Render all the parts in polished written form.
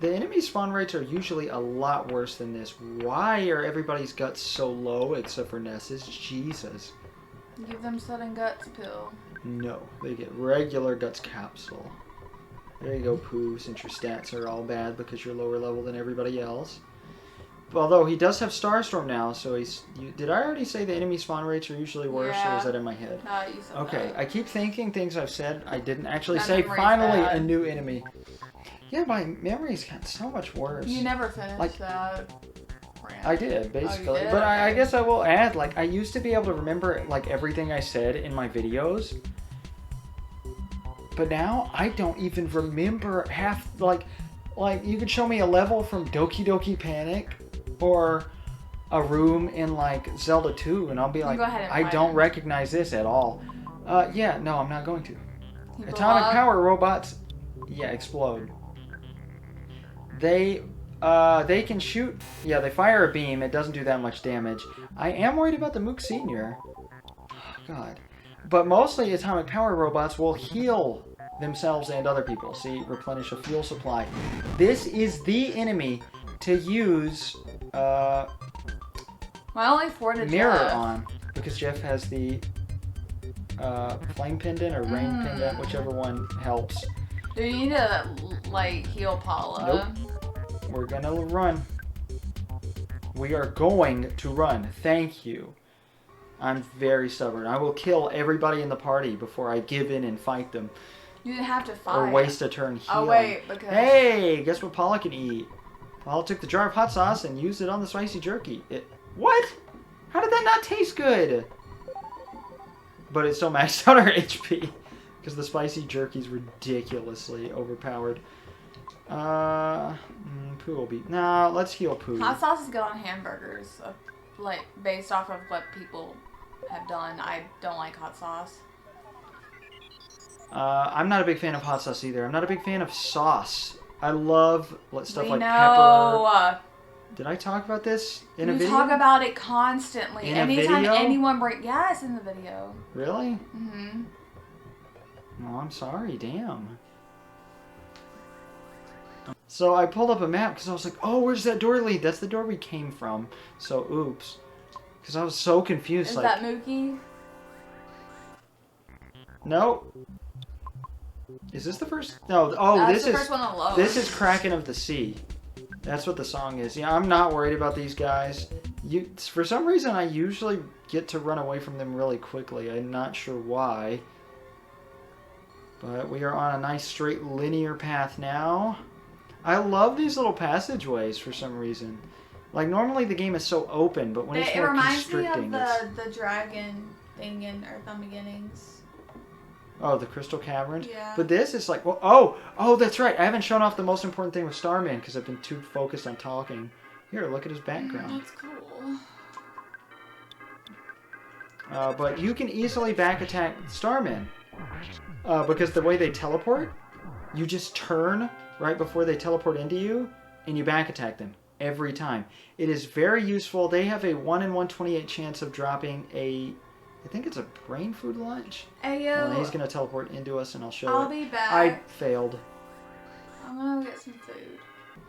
The enemy spawn rates are usually a lot worse than this. Why are everybody's guts so low except for Ness's? Jesus. Give them sudden guts pill. No, they get regular guts capsule. There you go, Pooh, since your stats are all bad because you're lower level than everybody else. Although he does have Starstorm now, so he's... did I already say the enemy spawn rates are usually worse, or was that in my head? No, you said okay, that. I keep thinking things I've said I didn't actually My say. memory's Finally, bad. a new enemy. Yeah, my memory's got so much worse. You never finished that. I did, basically. Oh, you did? But I guess I will add, like, I used to be able to remember, like, everything I said in my videos. But now, I don't even remember half, like, you could show me a level from Doki Doki Panic or a room in, like, Zelda 2, and I'll be like, I don't recognize this at all. Yeah, no, I'm not going to. Atomic power robots, yeah, explode. They can shoot, yeah, they fire a beam, it doesn't do that much damage. I am worried about the Mook Senior. Oh, God. But mostly atomic power robots will heal themselves and other people. See, replenish a fuel supply. This is the enemy to use My only Florida mirror Jeff. on, because Jeff has the flame pendant or rain pendant, whichever one helps. Do you need to, like, heal Paula? Nope. We're gonna run. We are going to run. Thank you. I'm very stubborn. I will kill everybody in the party before I give in and fight them. You didn't have to fight. Or waste a turn healing. Oh, wait, because... Hey, guess what Paula can eat? Paula took the jar of hot sauce and used it on the spicy jerky. What? How did that not taste good? But it still maxed out our HP. Because the spicy jerky's ridiculously overpowered. Pooh will be... Nah, let's heal Pooh. Hot sauce is good on hamburgers. Like, based off of what people have done. I don't like hot sauce. I'm not a big fan of hot sauce either. I'm not a big fan of sauce. I love stuff like pepper. Did I talk about this in a video? You talk about it constantly. In Anytime a video? anyone bring... Yes, in the video. Really? Mm-hmm. Oh, I'm sorry. Damn. So I pulled up a map because I was like, oh, where's that door lead? That's the door we came from. So, oops. Because I was so confused. Is like, that Mookie? No. Is this the first? No. Oh, That's the first one alone. This is Kraken of the Sea. That's what the song is. Yeah, I'm not worried about these guys. For some reason, I usually get to run away from them really quickly. I'm not sure why. But we are on a nice straight linear path now. I love these little passageways for some reason. Like, normally the game is so open, but when it's more constricting... It reminds me of the dragon thing in EarthBound Beginnings. Oh, the Crystal Cavern? Yeah. But this is like... Well, oh, that's right. I haven't shown off the most important thing with Starman because I've been too focused on talking. Here, look at his background. That's cool. But you can easily back attack Starman. Because the way they teleport, you just turn right before they teleport into you, and you back attack them every time. It is very useful. They have a 1 in 128 chance of dropping a... I think it's a brain food lunch. Ayo. Well, he's going to teleport into us, and I'll show I'll be back. I failed. I'm going to get some food.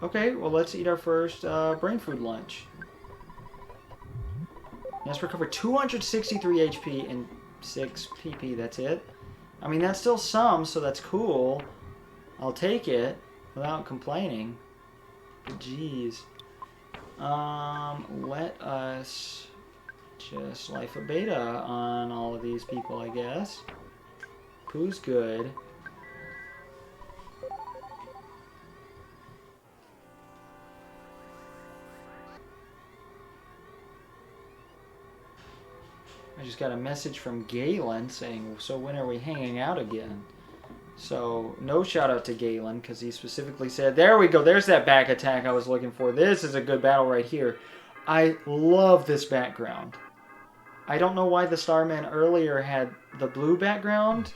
Okay, well, let's eat our first brain food lunch. Let's recover 263 HP and 6 PP. That's it. I mean, that's still some, so that's cool. I'll take it without complaining. But jeez. Let us... just life a beta on all of these people, I guess. Pooh's good. I just got a message from Galen saying, so when are we hanging out again? So, no shout out to Galen, because he specifically said, there we go, there's that back attack I was looking for. This is a good battle right here. I love this background. I don't know why the Starman earlier had the blue background,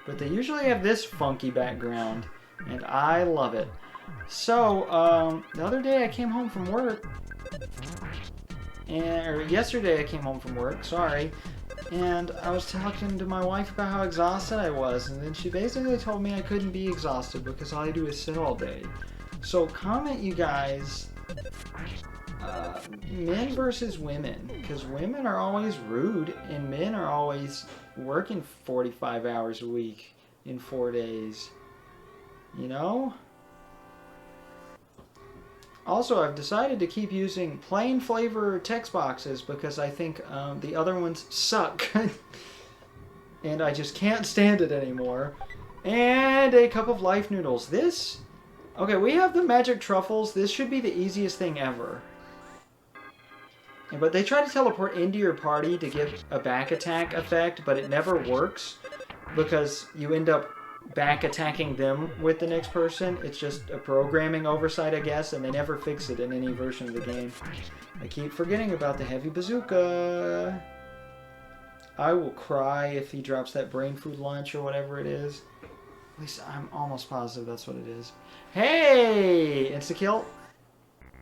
but they usually have this funky background, and I love it. So, the other day I came home from work, or yesterday I came home from work, sorry, and I was talking to my wife about how exhausted I was, and then she basically told me I couldn't be exhausted because all I do is sit all day. So comment, you guys, men versus women, because women are always rude and men are always working 45 hours a week in 4 days. You know? Also, I've decided to keep using plain flavor text boxes because I think the other ones suck. And I just can't stand it anymore. And a cup of life noodles. This... Okay, we have the magic truffles. This should be the easiest thing ever. But they try to teleport into your party to give a back attack effect, but it never works because you end up back attacking them with the next person. It's just a programming oversight, I guess, and they never fix it in any version of the game. I keep forgetting about the heavy bazooka. I will cry if he drops that brain food lunch or whatever it is. At least I'm almost positive that's what it is. Hey! Insta-kill?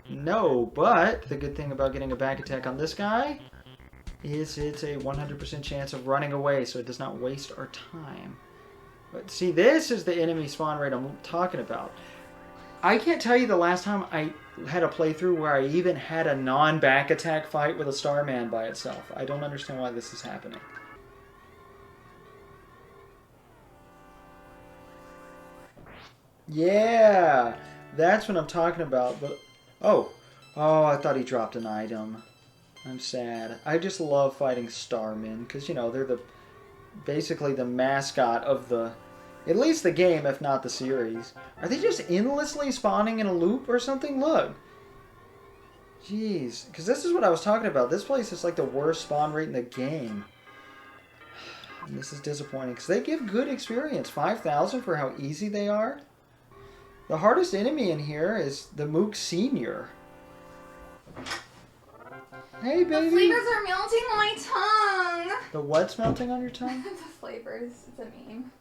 No, but the good thing about getting a back attack on this guy is it's a 100% chance of running away, so it does not waste our time. But see, this is the enemy spawn rate I'm talking about. I can't tell you the last time I had a playthrough where I even had a non-back attack fight with a Starman by itself. I don't understand why this is happening. Yeah, that's what I'm talking about. But oh, I thought he dropped an item. I'm sad. I just love fighting Starmen because, you know, they're basically the mascot of at least the game, if not the series. Are they just endlessly spawning in a loop or something? Look. Jeez. Because this is what I was talking about. This place is like the worst spawn rate in the game. And this is disappointing because they give good experience. 5,000 for how easy they are. The hardest enemy in here is the Mook Senior. Hey, baby. The flavors are melting on my tongue. The what's melting on your tongue? The flavors. It's a meme.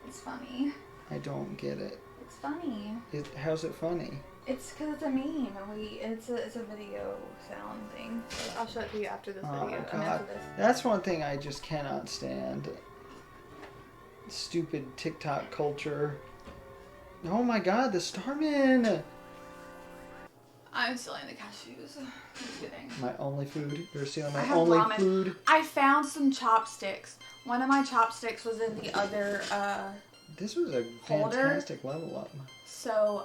It's funny. I don't get it. It's funny. How's it funny? It's because it's a meme and it's a video sound thing. So I'll show it to you after this video. God. I mean, after this. That's one thing I just cannot stand. Stupid TikTok culture. Oh my god, the Starman! I'm stealing the cashews. Just kidding. My only food. You're stealing I my have only ramen. food. I found some chopsticks. One of my chopsticks was in the other This was a holder. fantastic level up. So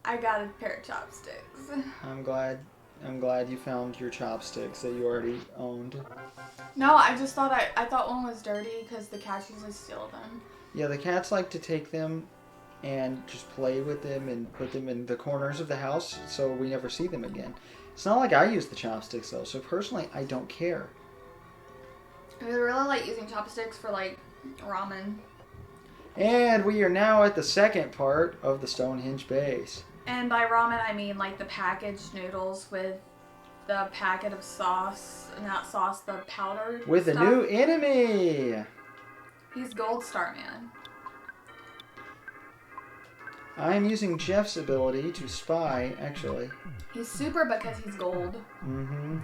I got a pair of chopsticks. I'm glad you found your chopsticks that you already owned. No, I just thought I thought one was dirty because the cashews would steal them. Yeah, the cats like to take them and just play with them and put them in the corners of the house so we never see them again. It's not like I use the chopsticks though, so personally I don't care. I really like using chopsticks for like ramen. And we are now at the second part of the Stonehenge base. And by ramen I mean like the packaged noodles with the packet of sauce, not sauce, the powdered With stuff. a new enemy! He's Gold Starman. I'm using Jeff's ability to spy, actually. He's super because he's gold. Mm-hmm.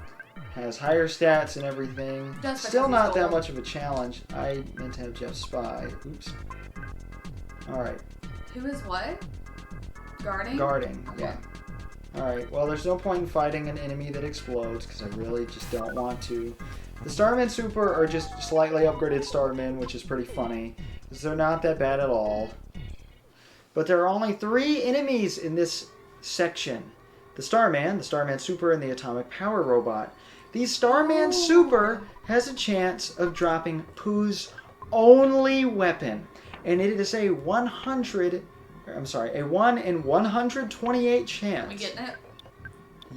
Has higher stats and everything. Just Still because not he's that gold. much of a challenge. I meant to have Jeff spy. Oops. Alright. Who is what? Guarding? Guarding, Okay. yeah. Alright, well there's no point in fighting an enemy that explodes, because I really just don't want to. The Starmen Super are just slightly upgraded Starmen, which is pretty funny, because they're not that bad at all. But there are only 3 enemies in this section. The Starman Super, and the Atomic Power Robot. The Starman Super has a chance of dropping Pooh's only weapon. And it is a 1 in 128 chance. We getting it?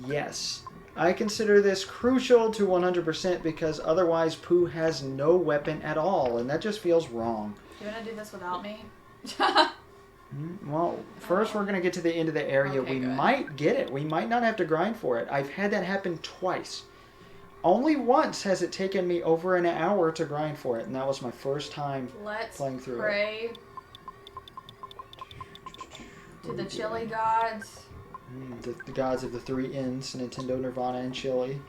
Yes. I consider this crucial to 100% because otherwise Pooh has no weapon at all, and that just feels wrong. Do you want to do this without me? Well, first we're going to get to the end of the area. Okay, we good. might get it. We might not have to grind for it. I've had that happen twice. Only once has it taken me over an hour to grind for it, and that was my first time Let's playing through pray to the chili gods the gods of the 3 N's, Nintendo, Nirvana, and Chili.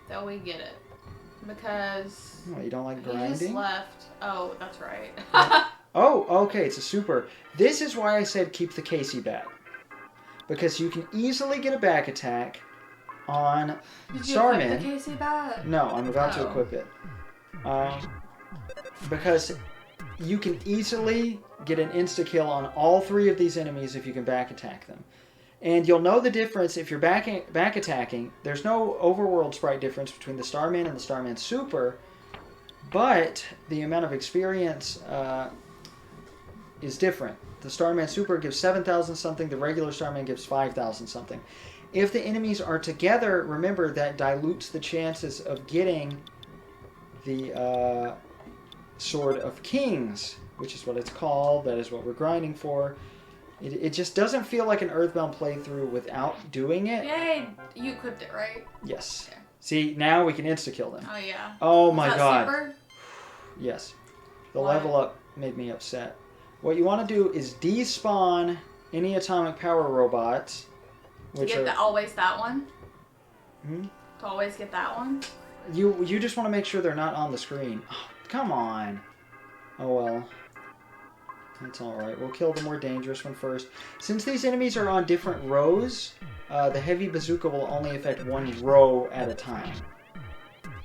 that we get it. Because Oh, you don't like he just grinding? left. Oh, that's right. Oh, okay, it's a super. This is why I said keep the Casey bat. Because you can easily get a back attack on Did you Starman. equip the Casey bat? No, I'm about to equip it. Because you can easily get an insta-kill on all 3 of these enemies if you can back attack them. And you'll know the difference if you're back attacking. There's no overworld sprite difference between the Starman and the Starman Super, but the amount of experience is different. The Starman Super gives 7,000 something, the regular Starman gives 5,000 something. If the enemies are together, remember that dilutes the chances of getting the Sword of Kings, which is what it's called. That is what we're grinding for. It just doesn't feel like an EarthBound playthrough without doing it. Yay! You equipped it, right? Yes. Okay. See, now we can insta-kill them. Oh, yeah. Oh my god. Super? Yes. The What? level up made me upset. What you want to do is despawn any atomic power robots. Which Get are... always that one? Hmm? To always get that one? You just want to make sure they're not on the screen. Oh, come on. Oh well. That's alright. We'll kill the more dangerous one first. Since these enemies are on different rows, the heavy bazooka will only affect 1 row at a time.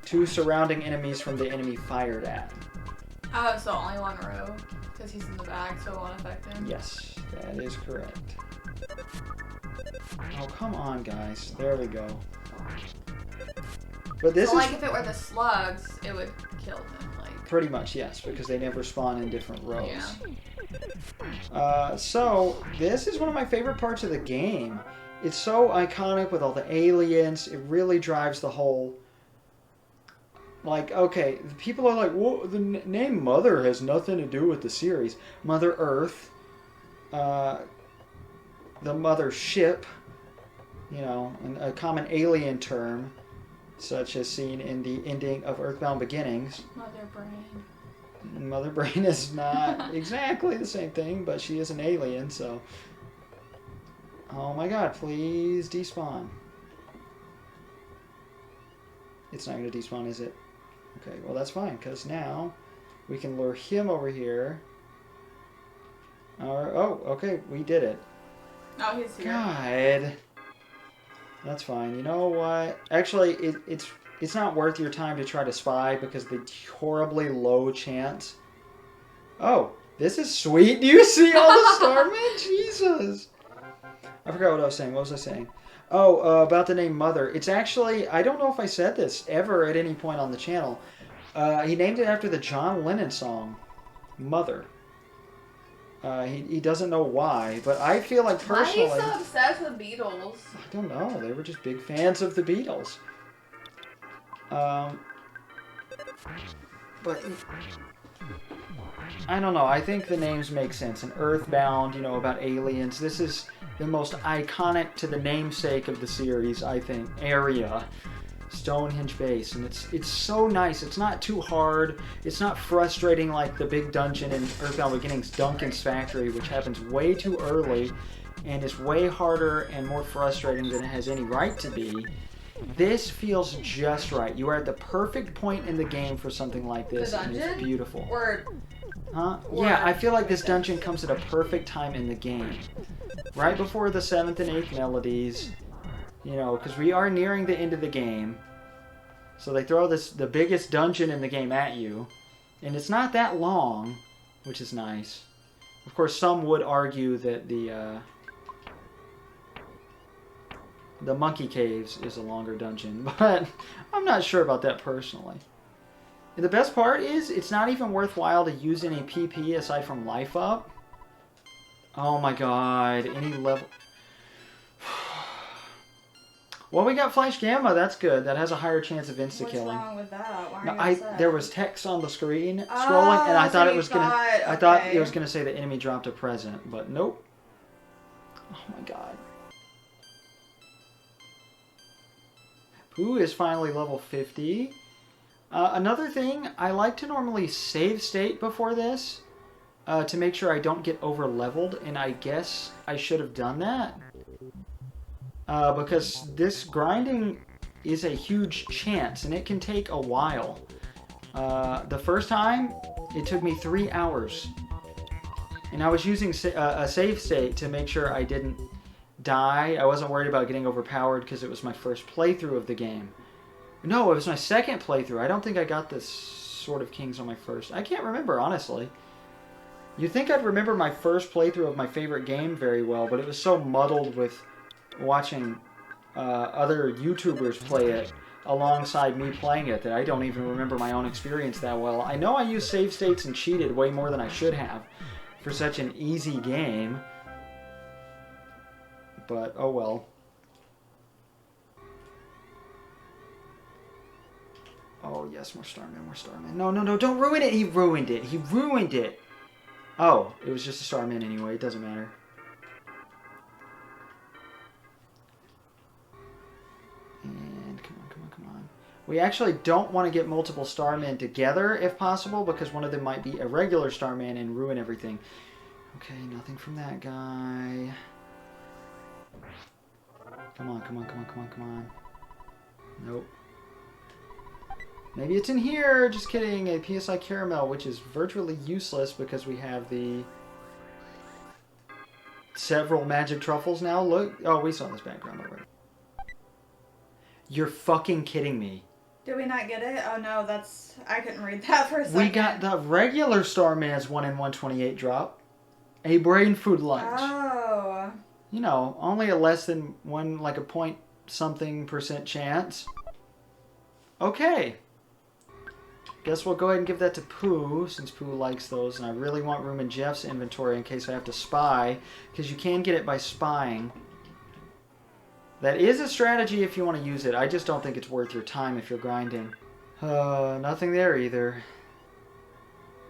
2 surrounding enemies from the enemy fired at. Oh, so only 1 row? Because he's in the back, so it won't affect him? Yes, that is correct. Oh, come on, guys. There we go. But this so, is... like, if it were the slugs, it would kill them, like... Pretty much, yes, because they never spawn in different rows. Yeah. So, this is one of my favorite parts of the game. It's so iconic with all the aliens. It really drives the whole... Like, okay, people are like, well, the name Mother has nothing to do with the series. Mother Earth, the Mother Ship, you know, a common alien term, such as seen in the ending of EarthBound Beginnings. Mother Brain. Mother Brain is not exactly the same thing, but she is an alien, so... Oh my god, please despawn. It's not going to despawn, is it? Okay, well that's fine, because now we can lure him over here. Oh, okay, we did it. Oh, he's here. God. That's fine. You know what? Actually, it's not worth your time to try to spy because the horribly low chance. Oh, this is sweet. Do you see all the Starmen? Jesus. I forgot what I was saying. What was I saying? Oh, about the name Mother. It's actually, I don't know if I said this ever at any point on the channel. He named it after the John Lennon song, Mother. He doesn't know why, but I feel like personally... Why are you so obsessed with Beatles? I don't know. They were just big fans of the Beatles. But... I don't know. I think the names make sense. And EarthBound, you know, about aliens. This is the most iconic to the namesake of the series, I think, area. Stonehenge Base, and it's so nice. It's not too hard. It's not frustrating like the big dungeon in EarthBound Beginnings, Duncan's Factory, which happens way too early and is way harder and more frustrating than it has any right to be. This feels just right. You are at the perfect point in the game for something like this, and it's beautiful. Yeah, I feel like this dungeon comes at a perfect time in the game. Right before the 7th and 8th melodies. You know, because we are nearing the end of the game. So they throw the biggest dungeon in the game at you. And it's not that long, which is nice. Of course, some would argue that the Monkey Caves is a longer dungeon. But I'm not sure about that personally. And the best part is, it's not even worthwhile to use any PP aside from Life Up. Oh my god, any level... Well, we got Flash Gamma. That's good. That has a higher chance of insta-killing. What's wrong with that? Why No, are you upset? there was text on the screen scrolling, and I thought it was I thought it was gonna say the enemy dropped a present, but nope. Oh my god. Pooh is finally level 50. Another thing, I like to normally save state before this to make sure I don't get over-leveled, and I guess I should have done that. Because this grinding is a huge chance, and it can take a while. The first time, it took me 3 hours And I was using a save state to make sure I didn't die. I wasn't worried about getting overpowered because it was my first playthrough of the game. No, it was my second playthrough. I don't think I got this Sword of Kings on my first. I can't remember, honestly. You'd think I'd remember my first playthrough of my favorite game very well, but it was so muddled with watching other YouTubers play it alongside me playing it that I don't even remember my own experience that well. I know I used save states and cheated way more than I should have for such an easy game, but oh well. Oh yes, more Starman, more Starman. No, no, no, don't ruin it! He ruined it! He ruined it! Oh, it was just a Starman anyway, it doesn't matter. And come on, come on, come on. We actually don't want to get multiple Starmen together if possible, because one of them might be a regular Starman and ruin everything. Okay, nothing from that guy. Come on, come on, come on, come on, come on. Nope. Maybe it's in here. Just kidding. A PSI Caramel, which is virtually useless because we have the several magic truffles now. Look. Oh, we saw this background already. You're fucking kidding me. Did we not get it? Oh no, that's... I couldn't read that for a second. We got the regular Starman's 1 in 128 drop. A brain food lunch. Oh. You know, only a less than one, like a point something % chance. Okay. Guess we'll go ahead and give that to Pooh, since Pooh likes those. And I really want room in Jeff's inventory in case I have to spy, because you can get it by spying. That is a strategy if you want to use it. I just don't think it's worth your time if you're grinding. Nothing there either.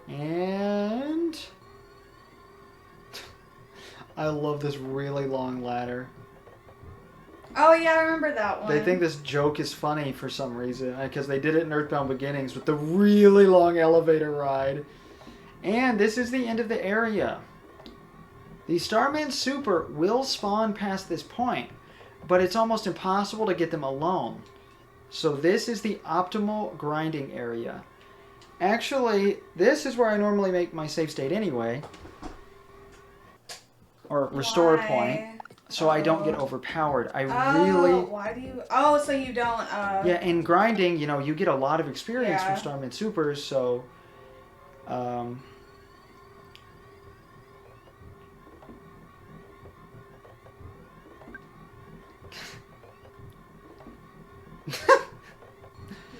And... I love this really long ladder. Oh yeah, I remember that one. They think this joke is funny for some reason, because they did it in EarthBound Beginnings with the really long elevator ride. And this is the end of the area. The Starman Super will spawn past this point, but it's almost impossible to get them alone. So this is the optimal grinding area. Actually, this is where I normally make my save state anyway. Or restore a point. So I don't get overpowered. Why do you... Oh, so you don't... Yeah, in grinding, you know, you get a lot of experience from Starman Supers, so...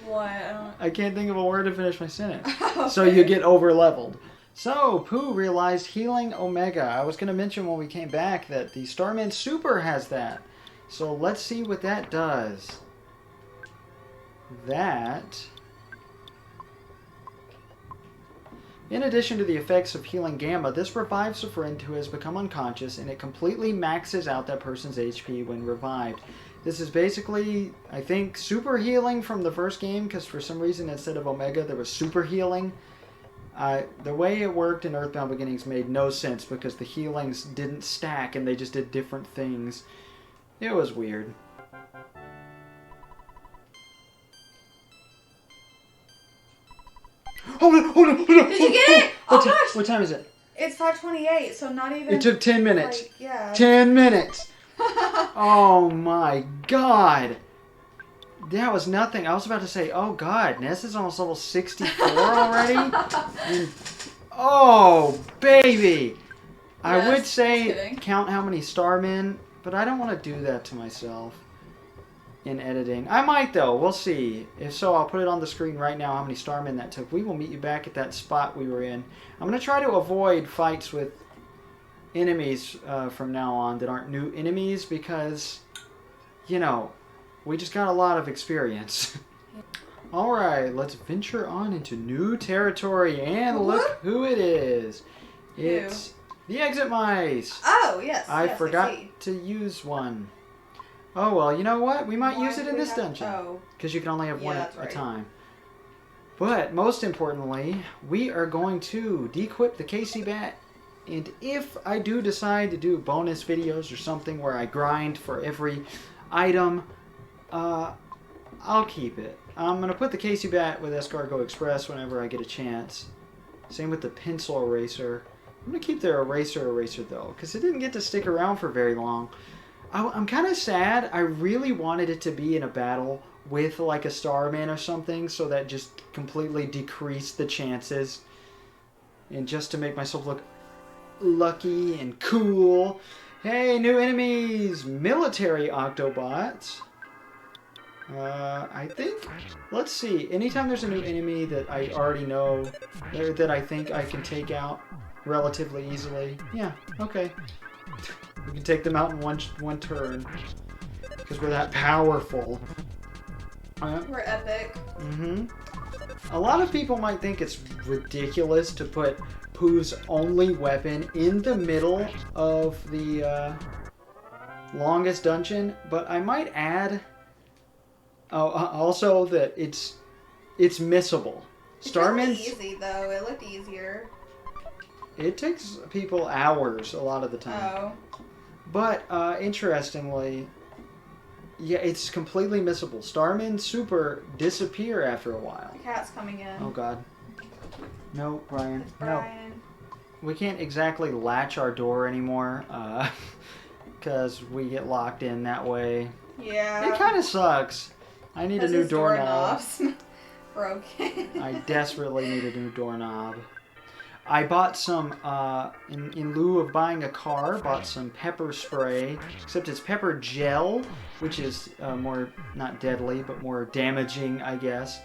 What? I can't think of a word to finish my sentence. Okay. So you get over-leveled. So, Pooh realized Healing Omega. I was going to mention when we came back that the Starman Super has that. So let's see what that does. That... In addition to the effects of Healing Gamma, this revives a friend who has become unconscious, and it completely maxes out that person's HP when revived. This is basically, I think, super healing from the first game, because for some reason instead of Omega there was super healing. The way it worked in EarthBound Beginnings made no sense because the healings didn't stack and they just did different things. It was weird. Hold on, hold on, hold on! Did you get it? Oh gosh! What time is it? It's 5:28, so not even... It took 10 minutes. Like, yeah. 10 minutes! Oh my god! That was nothing. I was about to say, oh god, Ness is almost level 64 already? And, oh, baby! I would say count how many Starmen, but I don't want to do that to myself in editing. I might though, we'll see. If so, I'll put it on the screen right now how many Starmen that took. We will meet you back at that spot we were in. I'm going to try to avoid fights with enemies from now on that aren't new enemies because, you know, we just got a lot of experience. Alright, let's venture on into new territory, and look who it is. It's the exit mice. Oh, yes. I forgot to use one. Oh, well, you know what? We might use it in this dungeon. Because you can only have one at a time. But, most importantly, we are going to dequip the KC Bat. And if I do decide to do bonus videos or something where I grind for every item, I'll keep it. I'm going to put the KC Bat with Escargot Express whenever I get a chance. Same with the pencil eraser. I'm going to keep the eraser though, because it didn't get to stick around for very long. I'm kind of sad. I really wanted it to be in a battle with like a Starman or something, so that just completely decreased the chances. And just to make myself look lucky and cool. Hey, new enemies! Military Octobots. I think, let's see, anytime there's a new enemy that I already know, or that I think I can take out relatively easily, yeah, okay. We can take them out in one turn, because we're that powerful. We're epic. Mm-hmm. A lot of people might think it's ridiculous to put Pooh's only weapon in the middle of the longest dungeon, but I might add also that it's missable. Starman's easy though. It looked easier. It takes people hours a lot of the time. Oh. But interestingly, yeah, it's completely missable. Starman Super disappear after a while. The cat's coming in. Oh God. No, Brian. It's Brian. No. We can't exactly latch our door anymore, because we get locked in that way. Yeah. It kind of sucks. I need a new doorknob. Broken. I desperately need a new doorknob. I bought some, in lieu of buying a car, bought some pepper spray, except it's pepper gel, which is more, not deadly, but more damaging, I guess,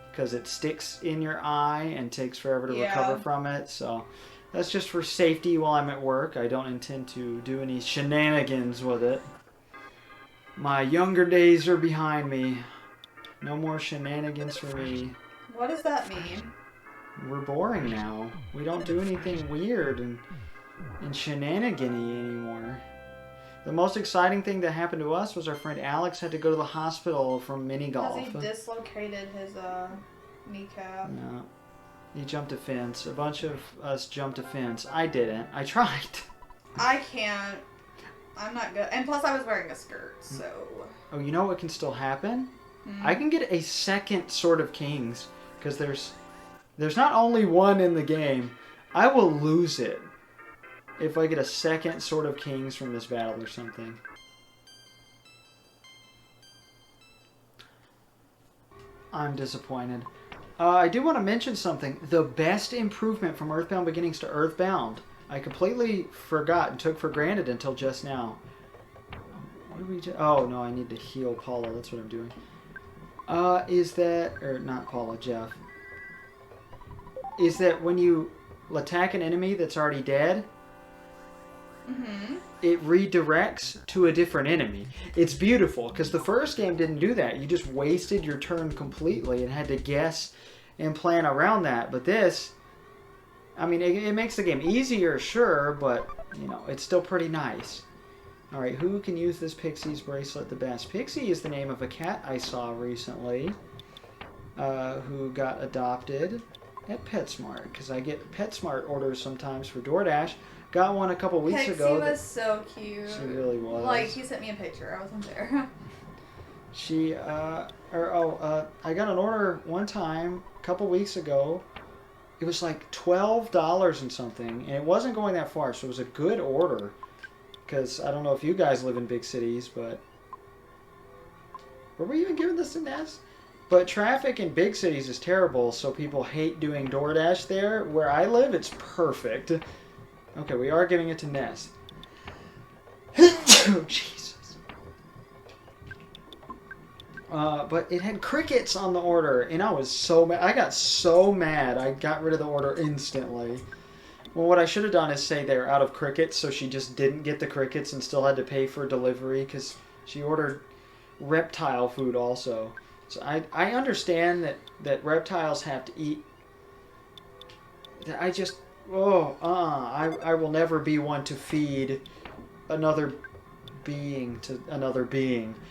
because it sticks in your eye and takes forever to recover from it, so that's just for safety while I'm at work. I don't intend to do any shenanigans with it. My younger days are behind me. No more shenanigans for me. What does that mean? We're boring now. We don't do anything weird and shenanigan-y anymore. The most exciting thing that happened to us was our friend Alex had to go to the hospital from mini golf. Because he dislocated his kneecap. No. He jumped a fence. A bunch of us jumped a fence. I didn't. I tried. I can't. I'm not good. And plus I was wearing a skirt, so... Oh, you know what can still happen? I can get a second Sword of Kings. Because there's not only one in the game. I will lose it if I get a second Sword of Kings from this battle or something. I'm disappointed. I do want to mention something. The best improvement from EarthBound Beginnings to EarthBound, I completely forgot and took for granted until just now. What did we do? Oh, no, I need to heal Paula. That's what I'm doing. Is that... Or not Paula, Jeff. Is that when you attack an enemy that's already dead, it redirects to a different enemy. It's beautiful, because the first game didn't do that. You just wasted your turn completely and had to guess and plan around that. But this, I mean, it makes the game easier, sure, but, you know, it's still pretty nice. Alright, who can use this Pixie's bracelet the best? Pixie is the name of a cat I saw recently, who got adopted at PetSmart, because I get PetSmart orders sometimes for DoorDash. Got one a couple weeks ago. Pixie was so cute. She really was. Like, he sent me a picture. I wasn't there. She, I got an order one time, a couple weeks ago. It was like $12 and something, and it wasn't going that far, so it was a good order. Because I don't know if you guys live in big cities, but... Were we even giving this to Ness? But traffic in big cities is terrible, so people hate doing DoorDash there. Where I live, it's perfect. Okay, we are giving it to Ness. Oh, Jesus. But it had crickets on the order, and I was so mad. I got so mad, I got rid of the order instantly. Well, what I should have done is say they're out of crickets, so she just didn't get the crickets and still had to pay for delivery, because she ordered reptile food also. So I understand that reptiles have to eat. I just... I will never be one to feed another being to another being.